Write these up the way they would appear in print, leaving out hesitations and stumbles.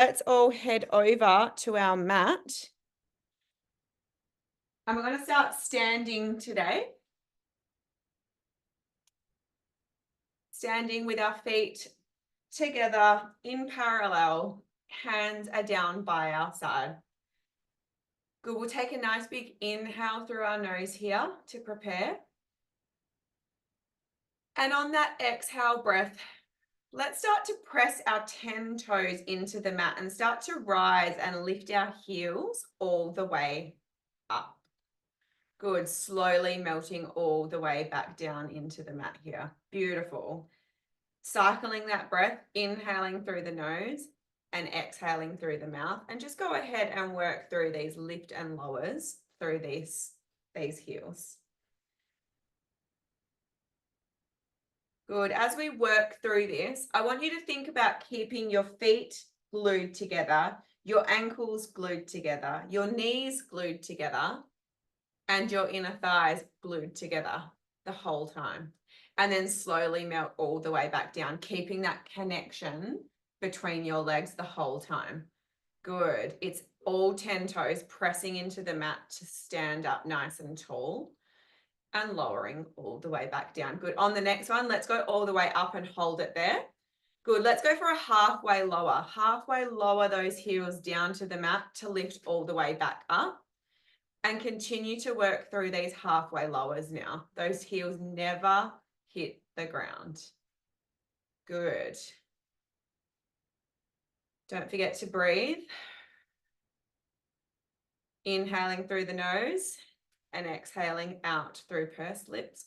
Let's all head over to our mat. And we're going to start standing today. Standing with our feet together in parallel, hands are down by our side. Good, we'll take a nice big inhale through our nose here to prepare. And on that exhale breath, let's start to press our 10 toes into the mat and start to rise and lift our heels all the way up. Good, slowly melting all the way back down into the mat here. Beautiful. Cycling that breath, inhaling through the nose and exhaling through the mouth. And just go ahead and work through these lift and lowers through these heels. Good. As we work through this, I want you to think about keeping your feet glued together, your ankles glued together, your knees glued together, and your inner thighs glued together the whole time. And then slowly melt all the way back down, keeping that connection between your legs the whole time. Good. It's all 10 toes pressing into the mat to stand up nice and tall and lowering all the way back down. Good. On the next one, let's go all the way up and hold it there. Good. Let's go for a halfway lower. Halfway lower those heels down to the mat to lift all the way back up. And continue to work through these halfway lowers now. Those heels never hit the ground. Good. Don't forget to breathe. Inhaling through the nose and exhaling out through pursed lips,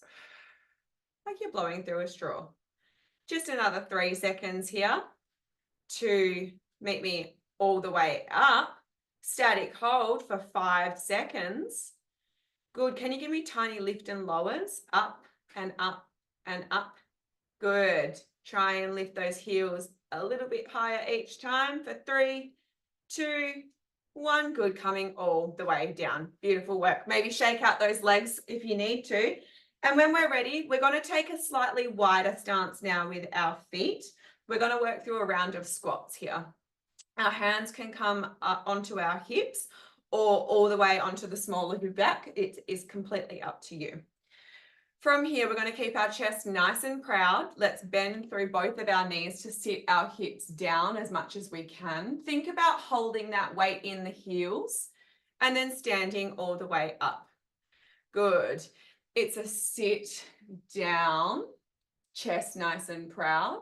like you're blowing through a straw. Just another 3 seconds here to meet me all the way up. Static hold for 5 seconds. Good. Can you give me tiny lift and lowers? Up and up and up. Good. Try and lift those heels a little bit higher each time for 3, 2, 1. Good. Coming all the way down. Beautiful work. Maybe shake out those legs if you need to. And when we're ready, we're going to take a slightly wider stance now with our feet. We're going to work through a round of squats here. Our hands can come up onto our hips or all the way onto the small of your back. It is completely up to you. From here, we're going to keep our chest nice and proud. Let's bend through both of our knees to sit our hips down as much as we can. Think about holding that weight in the heels and then standing all the way up. Good. It's a sit down, chest nice and proud,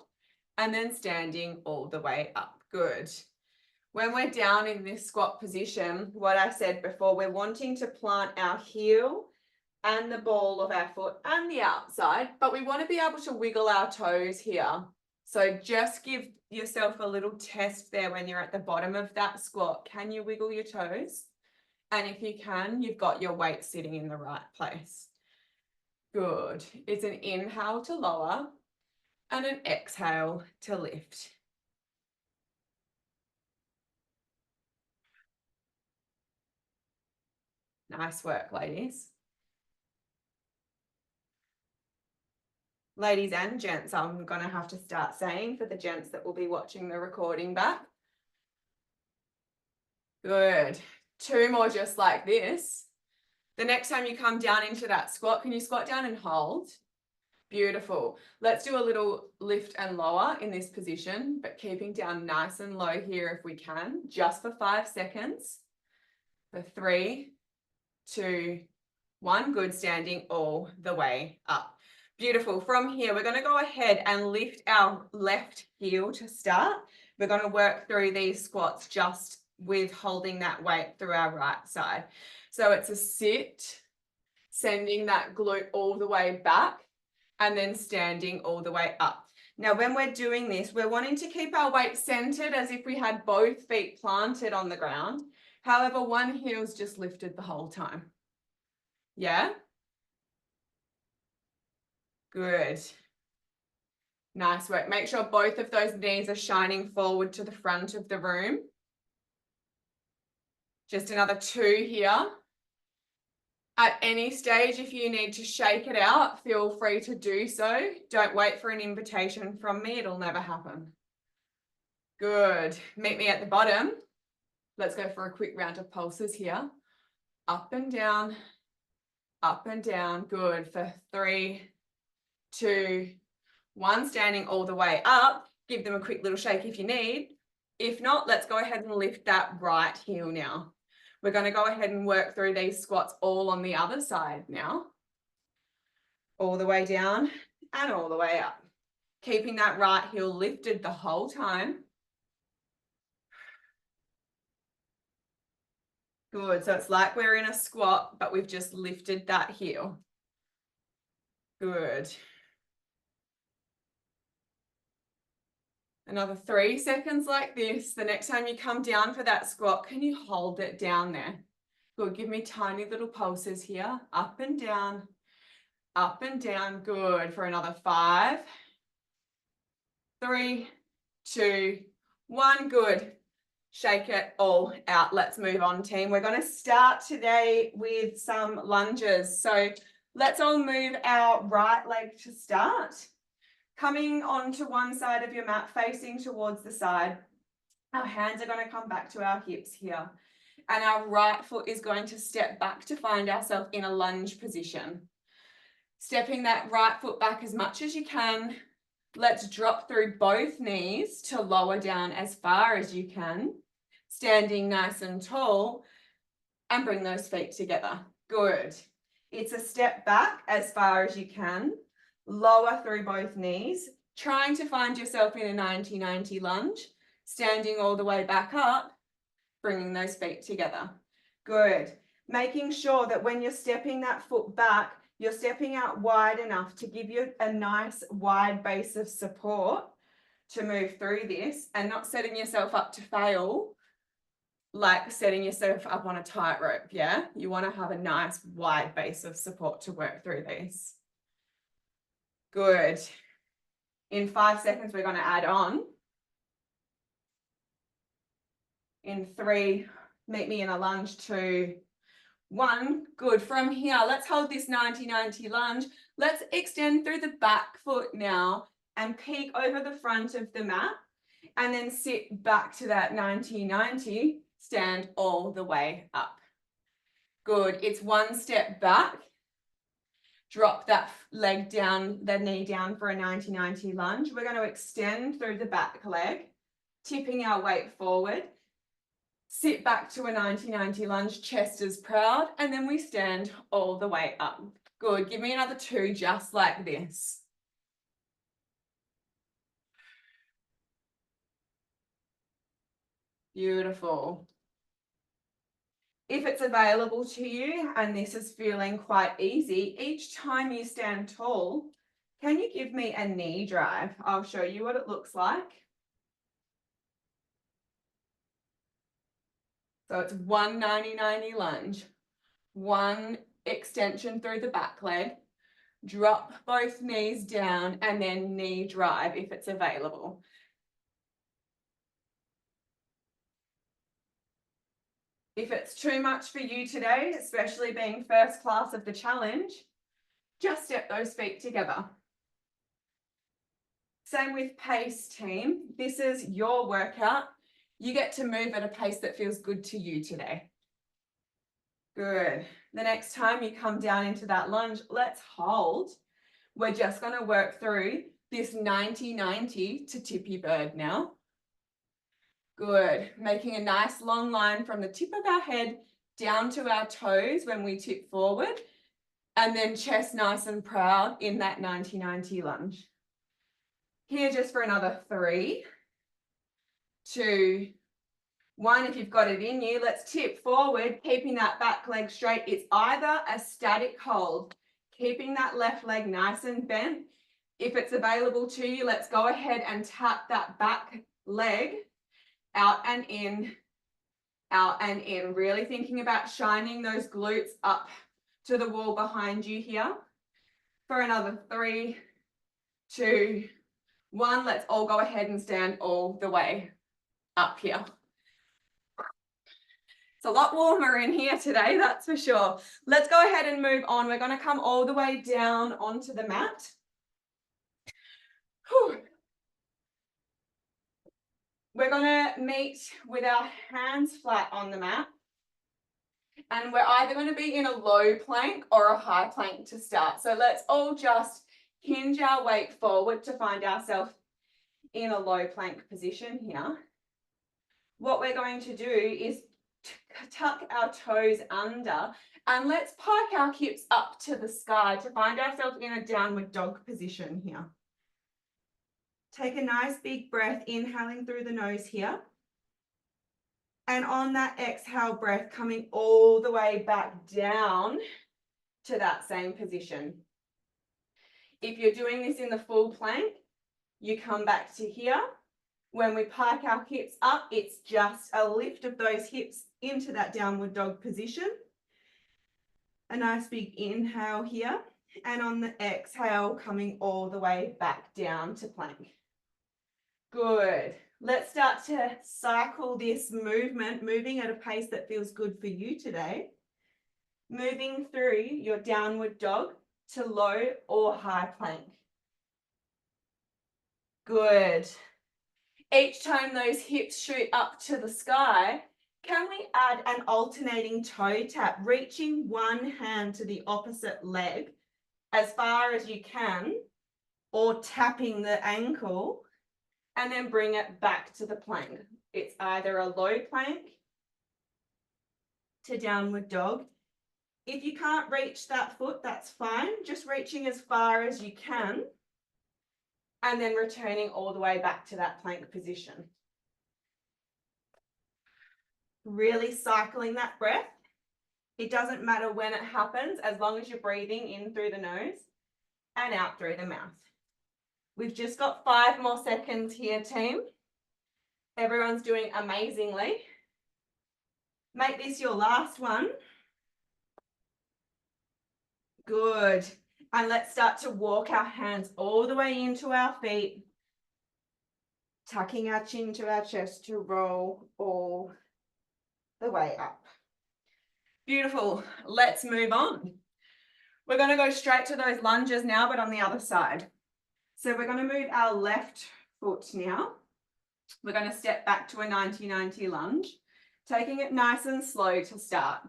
and then standing all the way up. Good. When we're down in this squat position, what I said before, we're wanting to plant our heel and the ball of our foot and the outside, but we want to be able to wiggle our toes here. So just give yourself a little test there when you're at the bottom of that squat. Can you wiggle your toes? And if you can, you've got your weight sitting in the right place. Good. It's an inhale to lower and an exhale to lift. Nice work, ladies. Ladies and gents, I'm going to have to start saying for the gents that will be watching the recording back. Good. 2 more just like this. The next time you come down into that squat, can you squat down and hold? Beautiful. Let's do a little lift and lower in this position, but keeping down nice and low here if we can, just for 5 seconds. For 3, 2, 1. Good. Standing all the way up. Beautiful. From here, we're going to go ahead and lift our left heel to start. We're going to work through these squats just with holding that weight through our right side. So it's a sit, sending that glute all the way back, and then standing all the way up. Now, when we're doing this, we're wanting to keep our weight centered as if we had both feet planted on the ground. However, one heel's just lifted the whole time. Yeah? Good. Nice work. Make sure both of those knees are shining forward to the front of the room. Just another 2 here. At any stage, if you need to shake it out, feel free to do so. Don't wait for an invitation from me. It'll never happen. Good. Meet me at the bottom. Let's go for a quick round of pulses here. Up and down, up and down. Good. For 3, 2, 1. Standing all the way up. Give them a quick little shake if you need. If not, let's go ahead and lift that right heel now. We're going to go ahead and work through these squats all on the other side now. All the way down and all the way up. Keeping that right heel lifted the whole time. Good. So it's like we're in a squat, but we've just lifted that heel. Good. Another 3 seconds like this. The next time you come down for that squat, can you hold it down there? Good. Give me tiny little pulses here. Up and down. Up and down. Good. For another 5, 3, 2, 1. Good. Shake it all out. Let's move on, team. We're going to start today with some lunges. So let's all move our right leg to start. Coming onto one side of your mat, facing towards the side. Our hands are going to come back to our hips here. And our right foot is going to step back to find ourselves in a lunge position. Stepping that right foot back as much as you can. Let's drop through both knees to lower down as far as you can. Standing nice and tall, and bring those feet together. Good. It's a step back as far as you can. Lower through both knees, trying to find yourself in a 90-90 lunge. Standing all the way back up, bringing those feet together. Good. Making sure that when you're stepping that foot back, you're stepping out wide enough to give you a nice wide base of support to move through this, and not setting yourself up to fail like setting yourself up on a tightrope, yeah? You want to have a nice wide base of support to work through these. Good. In 5 seconds, we're going to add on. In 3, meet me in a lunge. 2, 1. Good. From here, let's hold this 90-90 lunge. Let's extend through the back foot now and peek over the front of the mat, and then sit back to that 90-90. Stand all the way up. Good. It's 1 step back. Drop that leg down, the knee down for a 90-90 lunge. We're going to extend through the back leg, tipping our weight forward. Sit back to a 90-90 lunge, chest is proud, and then we stand all the way up. Good. Give me another 2 just like this. Beautiful. If it's available to you and this is feeling quite easy, each time you stand tall, can you give me a knee drive? I'll show you what it looks like. So it's 1 90-90 lunge, 1 extension through the back leg, drop both knees down, and then knee drive if it's available. If it's too much for you today, especially being first class of the challenge, just step those feet together. Same with pace, team. This is your workout. You get to move at a pace that feels good to you today. Good. The next time you come down into that lunge, let's hold. We're just going to work through this 90-90 to tippy bird now. Good. Making a nice long line from the tip of our head down to our toes when we tip forward, and then chest nice and proud in that 90-90 lunge. Here just for another 3, 2, 1. If you've got it in you, let's tip forward, keeping that back leg straight. It's either a static hold, keeping that left leg nice and bent. If it's available to you, let's go ahead and tap that back leg out and in, out and in. Really thinking about shining those glutes up to the wall behind you here. For another 3, 2, 1. Let's all go ahead and stand all the way up here. It's a lot warmer in here today, that's for sure. Let's go ahead and move on. We're going to come all the way down onto the mat. Whew. We're gonna meet with our hands flat on the mat. And we're either going to be in a low plank or a high plank to start. So let's all just hinge our weight forward to find ourselves in a low plank position here. What we're going to do is tuck our toes under and let's pike our hips up to the sky to find ourselves in a downward dog position here. Take a nice big breath, inhaling through the nose here. And on that exhale breath, coming all the way back down to that same position. If you're doing this in the full plank, you come back to here. When we pike our hips up, it's just a lift of those hips into that downward dog position. A nice big inhale here. And on the exhale, coming all the way back down to plank. Good. Let's start to cycle this movement, moving at a pace that feels good for you today. Moving through your downward dog to low or high plank. Good. Each time those hips shoot up to the sky, can we add an alternating toe tap, reaching one hand to the opposite leg as far as you can, or tapping the ankle, and then bring it back to the plank. It's either a low plank to downward dog. If you can't reach that foot, that's fine. Just reaching as far as you can, and then returning all the way back to that plank position. Really cycling that breath. It doesn't matter when it happens, as long as you're breathing in through the nose and out through the mouth. We've just got 5 more seconds here, team. Everyone's doing amazingly. Make this your last one. Good. And let's start to walk our hands all the way into our feet, tucking our chin to our chest to roll all the way up. Beautiful. Let's move on. We're going to go straight to those lunges now, but on the other side. So we're going to move our left foot now. We're going to step back to a 90-90 lunge, taking it nice and slow to start.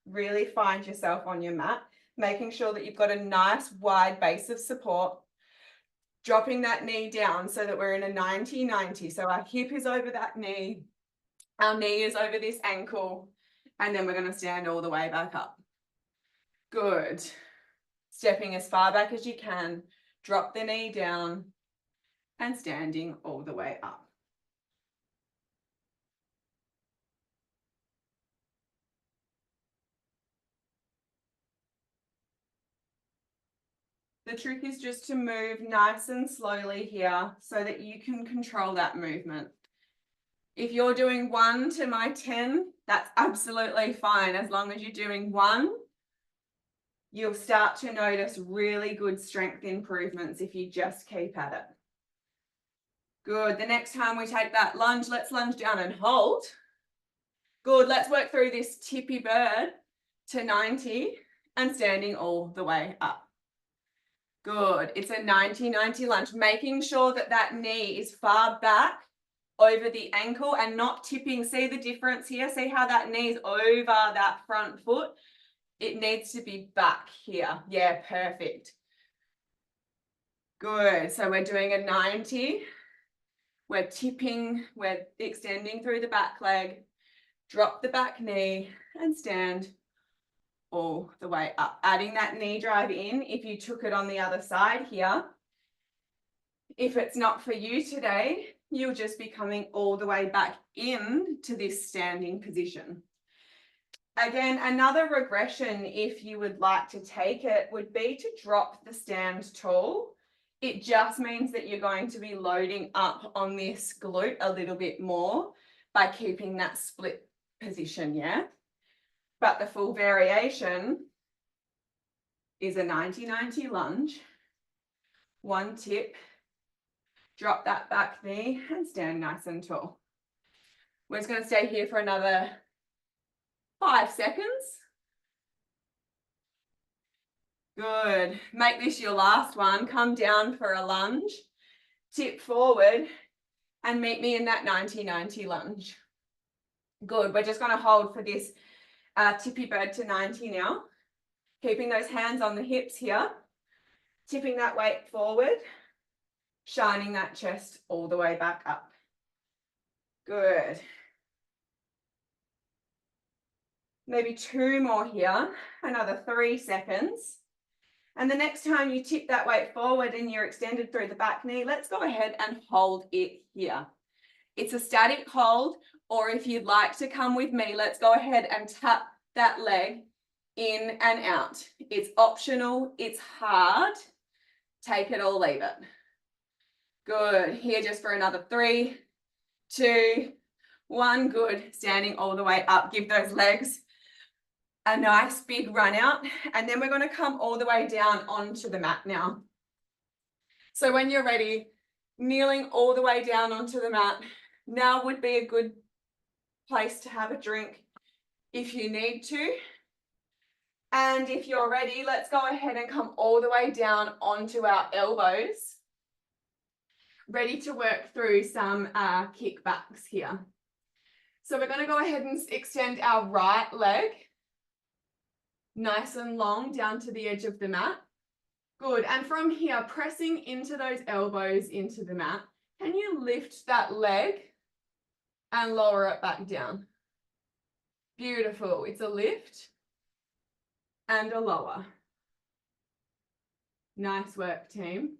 Really find yourself on your mat, making sure that you've got a nice wide base of support, dropping that knee down so that we're in a 90-90. So our hip is over that knee, our knee is over this ankle, and then we're going to stand all the way back up. Good. Stepping as far back as you can, drop the knee down, and standing all the way up. The trick is just to move nice and slowly here so that you can control that movement. If you're doing 1 to my 10, that's absolutely fine. As long as you're doing 1, you'll start to notice really good strength improvements if you just keep at it. Good. The next time we take that lunge, let's lunge down and hold. Good. Let's work through this tippy bird to 90 and standing all the way up. Good. It's a 90-90 lunge, making sure that that knee is far back over the ankle and not tipping. See the difference here? See how that knee is over that front foot? It needs to be back here. Yeah, perfect. Good. So we're doing a 90. We're tipping, we're extending through the back leg. Drop the back knee and stand all the way up. Adding that knee drive in if you took it on the other side here. If it's not for you today, you'll just be coming all the way back in to this standing position. Again, another regression, if you would like to take it, would be to drop the stand tall. It just means that you're going to be loading up on this glute a little bit more by keeping that split position, yeah? But the full variation is a 90-90 lunge, 1 tip, drop that back knee and stand nice and tall. We're just going to stay here for another 5 seconds. Good. Make this your last one. Come down for a lunge, tip forward, and meet me in that 90-90 lunge. Good. We're just going to hold for this tippy bird to 90 now. Keeping those hands on the hips here. Tipping that weight forward. Shining that chest all the way back up. Good. Maybe 2 more here. Another 3 seconds. And the next time you tip that weight forward and you're extended through the back knee, let's go ahead and hold it here. It's a static hold, or if you'd like to come with me, let's go ahead and tap that leg in and out. It's optional, it's hard. Take it or leave it. Good. Here just for another 3, 2, 1. Good. Standing all the way up. Give those legs a nice big run out, and then we're going to come all the way down onto the mat now. So when you're ready, kneeling all the way down onto the mat, now would be a good place to have a drink if you need to. And if you're ready, let's go ahead and come all the way down onto our elbows. Ready to work through some kickbacks here. So we're going to go ahead and extend our right leg nice and long down to the edge of the mat. Good. And from here, pressing into those elbows into the mat, can you lift that leg and lower it back down? Beautiful. It's a lift and a lower. Nice work, team.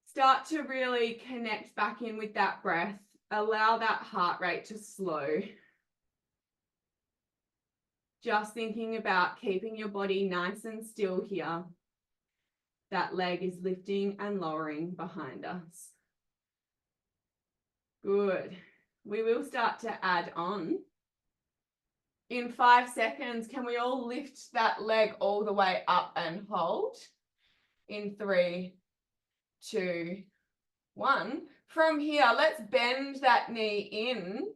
Start to really connect back in with that breath. Allow that heart rate to slow. Just thinking about keeping your body nice and still here. That leg is lifting and lowering behind us. Good. We will start to add on. In 5 seconds, can we all lift that leg all the way up and hold? In 3, 2, 1. From here, let's bend that knee in.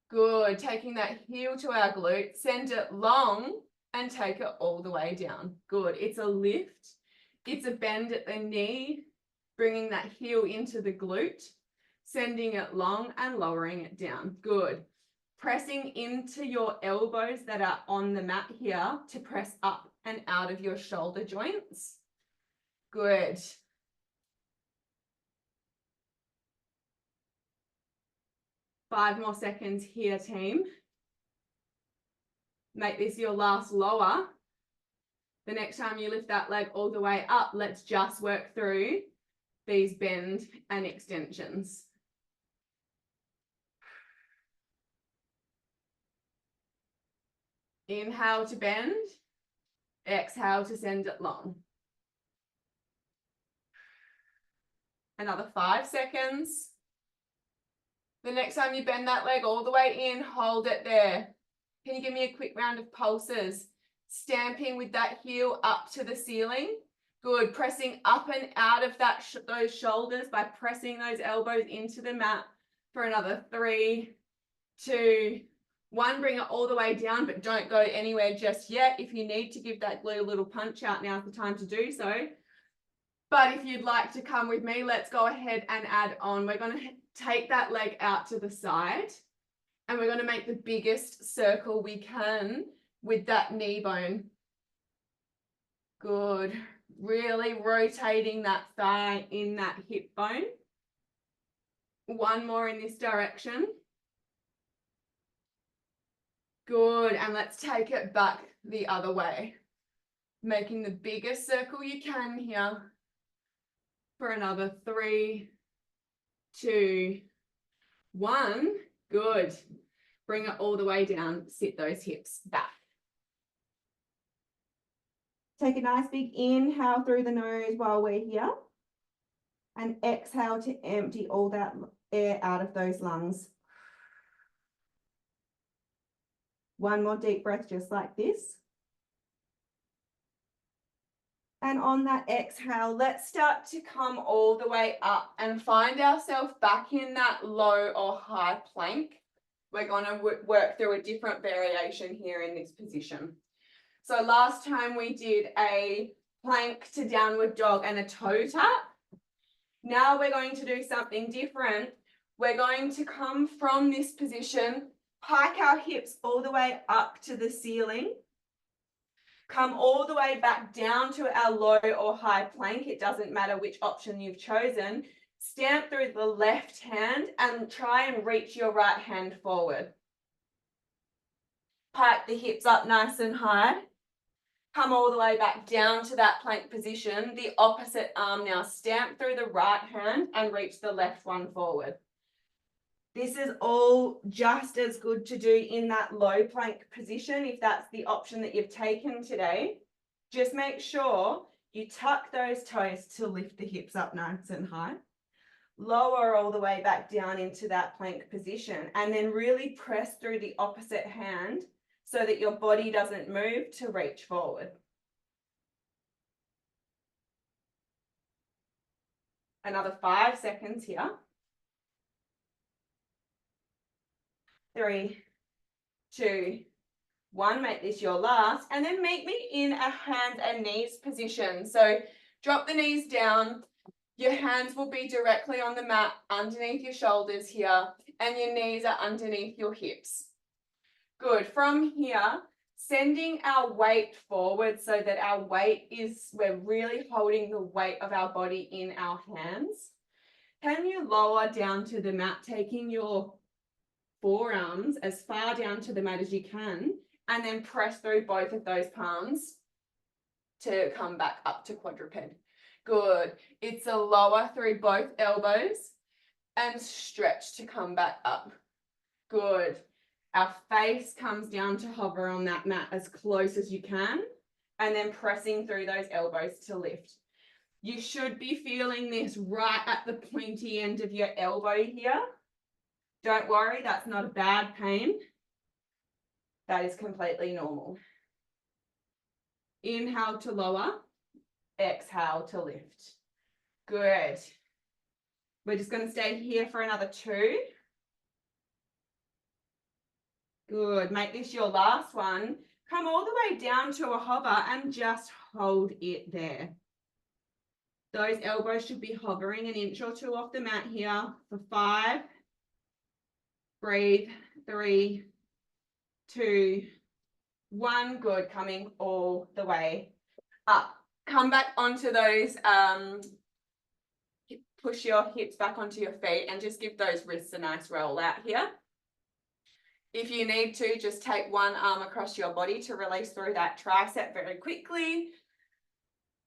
Good. Taking that heel to our glute, send it long and take it all the way down. Good. It's a lift. It's a bend at the knee, bringing that heel into the glute, sending it long and lowering it down. Good. Pressing into your elbows that are on the mat here to press up and out of your shoulder joints. Good. Five more seconds here, team. Make this your last lower. The next time you lift that leg all the way up, let's just work through these bend and extensions. Inhale to bend, exhale to send it long. Another 5 seconds. The next time you bend that leg all the way in, hold it there. Can you give me a quick round of pulses? Stamping with that heel up to the ceiling. Good. Pressing up and out of that those shoulders by pressing those elbows into the mat for another 3, 2, 1. Bring it all the way down, but don't go anywhere just yet. If you need to give that glute a little punch out, now's the time to do so. But if you'd like to come with me, let's go ahead and add on. We're going to take that leg out to the side and we're going to make the biggest circle we can with that knee bone. Good. Really rotating that thigh in that hip bone. 1 more in this direction. Good. And let's take it back the other way. Making the biggest circle you can here. For another 3, 2, 1. Good. Bring it all the way down. Sit those hips back. Take a nice big inhale through the nose while we're here. And exhale to empty all that air out of those lungs. 1 more deep breath just like this. And on that exhale, let's start to come all the way up and find ourselves back in that low or high plank. We're going to work through a different variation here in this position. So last time we did a plank to downward dog and a toe tap. Now we're going to do something different. We're going to come from this position, pike our hips all the way up to the ceiling. Come all the way back down to our low or high plank. It doesn't matter which option you've chosen. Stamp through the left hand and try and reach your right hand forward. Pike the hips up nice and high. Come all the way back down to that plank position. The opposite arm now. Stamp through the right hand and reach the left one forward. This is all just as good to do in that low plank position if that's the option that you've taken today. Just make sure you tuck those toes to lift the hips up nice and high. Lower all the way back down into that plank position and then really press through the opposite hand so that your body doesn't move to reach forward. Another 5 seconds here. 3, 2, 1. Make this your last. And then meet me in a hands and knees position. So drop the knees down. Your hands will be directly on the mat underneath your shoulders here. And your knees are underneath your hips. Good. From here, sending our weight forward so that our weight is, we're really holding the weight of our body in our hands. Can you lower down to the mat, taking your forearms as far down to the mat as you can, and then press through both of those palms to come back up to quadruped. Good. It's a lower through both elbows and stretch to come back up. Good. Our face comes down to hover on that mat as close as you can, and then pressing through those elbows to lift. You should be feeling this right at the pointy end of your elbow here. Don't worry, that's not a bad pain. That is completely normal. Inhale to lower, exhale to lift. Good. We're just going to stay here for another 2. Good. Make this your last one. Come all the way down to a hover and just hold it there. Those elbows should be hovering an inch or 2 off the mat here for 5. Breathe. 3, 2, 1. Good. Coming all the way up. Come back onto those, push your hips back onto your feet and just give those wrists a nice roll out here. If you need to, just take one arm across your body to release through that tricep very quickly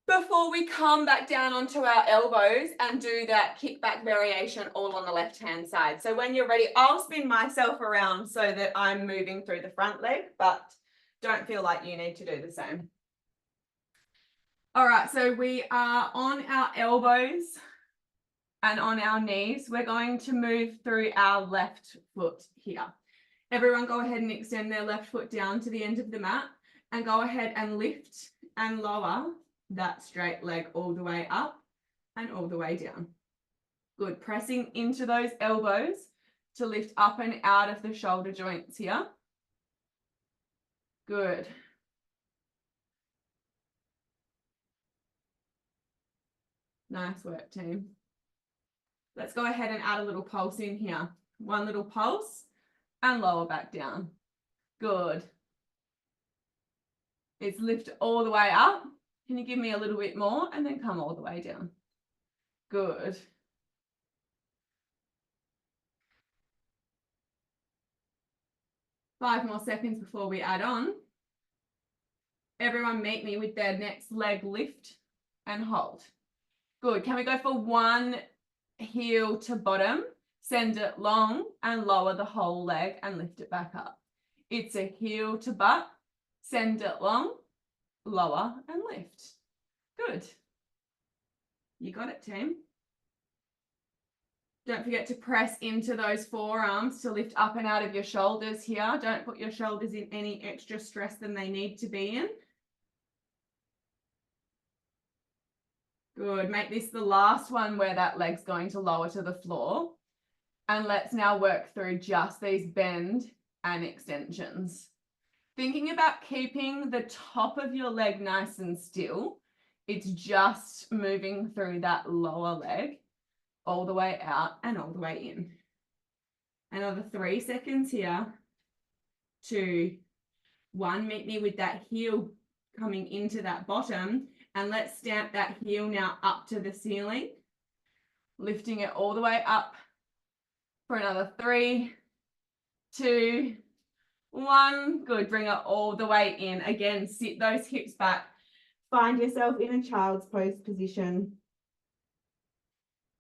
before we come back down onto our elbows and do that kickback variation all on the left-hand side. So when you're ready, I'll spin myself around so that I'm moving through the front leg, but don't feel like you need to do the same. All right, so we are on our elbows and on our knees. We're going to move through our left foot here. Everyone go ahead and extend their left foot down to the end of the mat and go ahead and lift and lower that straight leg all the way up and all the way down. Good. Pressing into those elbows to lift up and out of the shoulder joints here. Good. Nice work, team. Let's go ahead and add a little pulse in here. 1 little pulse and lower back down. Good. It's lift all the way up. Can you give me a little bit more and then come all the way down? Good. Five more seconds before we add on. Everyone meet me with their next leg lift and hold. Good. Can we go for 1 heel to bottom? Send it long and lower the whole leg and lift it back up. It's a heel to butt. Send it long, lower and lift. Good. You got it, team. Don't forget to press into those forearms to lift up and out of your shoulders here. Don't put your shoulders in any extra stress than they need to be in. Good. Make this the last one where that leg's going to lower to the floor. And let's now work through just these bend and extensions. Thinking about keeping the top of your leg nice and still. It's just moving through that lower leg. all the way out and all the way in. Another 3 seconds here. 2, 1, meet me with that heel coming into that bottom, and let's stamp that heel now up to the ceiling, lifting it all the way up for another 3, 2, 1. Good. Bring it all the way in. Again, sit those hips back. Find yourself in a child's pose position.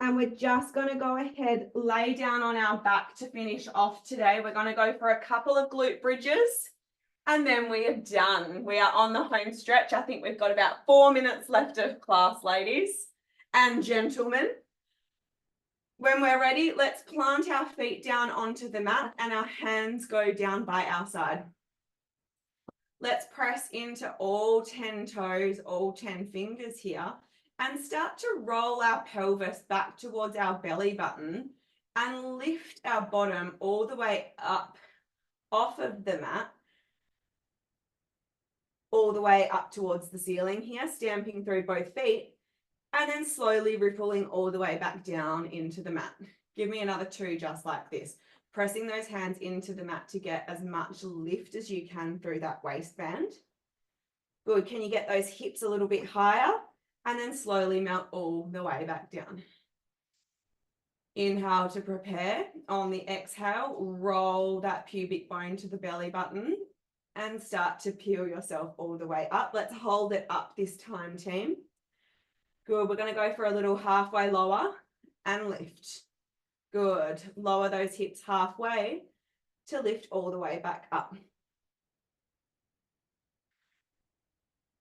And we're just going to go ahead, lay down on our back to finish off today. We're going to go for a couple of glute bridges, and then we are done. We are on the home stretch. I think we've got about 4 minutes left of class, ladies and gentlemen. When we're ready, let's plant our feet down onto the mat and our hands go down by our side. Let's press into all 10 toes, all 10 fingers here, and start to roll our pelvis back towards our belly button and lift our bottom all the way up off of the mat, all the way up towards the ceiling here, stamping through both feet, and then slowly rippling all the way back down into the mat. Give me another 2 just like this. Pressing those hands into the mat to get as much lift as you can through that waistband. Good. Can you get those hips a little bit higher? And then slowly melt all the way back down. Inhale to prepare. On the exhale, roll that pubic bone to the belly button and start to peel yourself all the way up. Let's hold it up this time, team. Good. We're going to go for a little halfway lower and lift. Good. Lower those hips halfway to lift all the way back up.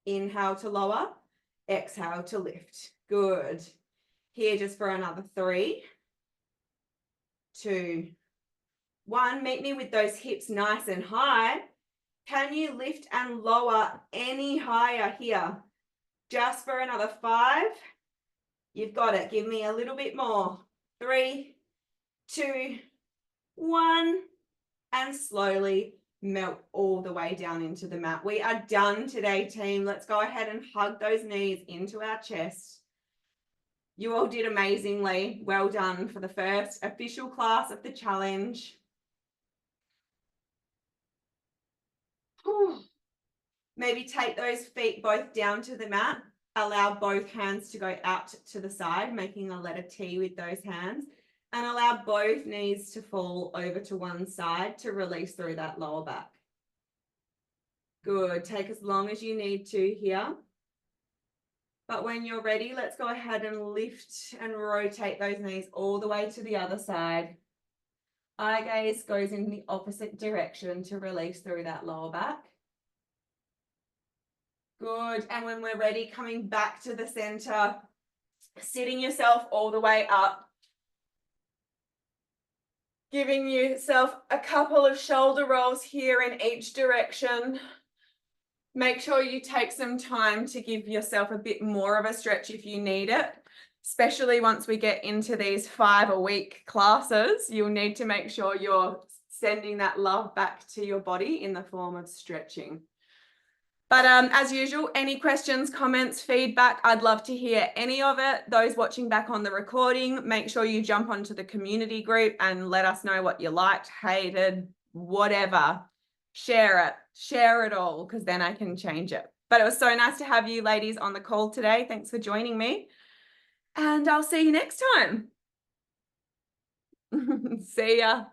Inhale to lower, exhale to lift. Good. Here just for another 3, 2, 1. Meet me with those hips nice and high. Can you lift and lower any higher here? Just for another 5. You've got it. Give me a little bit more. 3, 2, 1. And slowly melt all the way down into the mat. We are done today, team. Let's go ahead and hug those knees into our chest. You all did amazingly. Well done for the first official class of the challenge. Maybe take those feet both down to the mat. Allow both hands to go out to the side, making a letter T with those hands. And allow both knees to fall over to one side to release through that lower back. Good. Take as long as you need to here. But when you're ready, let's go ahead and lift and rotate those knees all the way to the other side. Eye gaze goes in the opposite direction to release through that lower back. Good. And when we're ready, coming back to the center, sitting yourself all the way up. Giving yourself a couple of shoulder rolls here in each direction. Make sure you take some time to give yourself a bit more of a stretch if you need it, especially once we get into these 5-a-week classes. You'll need to make sure you're sending that love back to your body in the form of stretching. But as usual, any questions, comments, feedback, I'd love to hear any of it. Those watching back on the recording, make sure you jump onto the community group and let us know what you liked, hated, whatever. Share it all, because then I can change it. But it was so nice to have you ladies on the call today. Thanks for joining me. And I'll see you next time. See ya.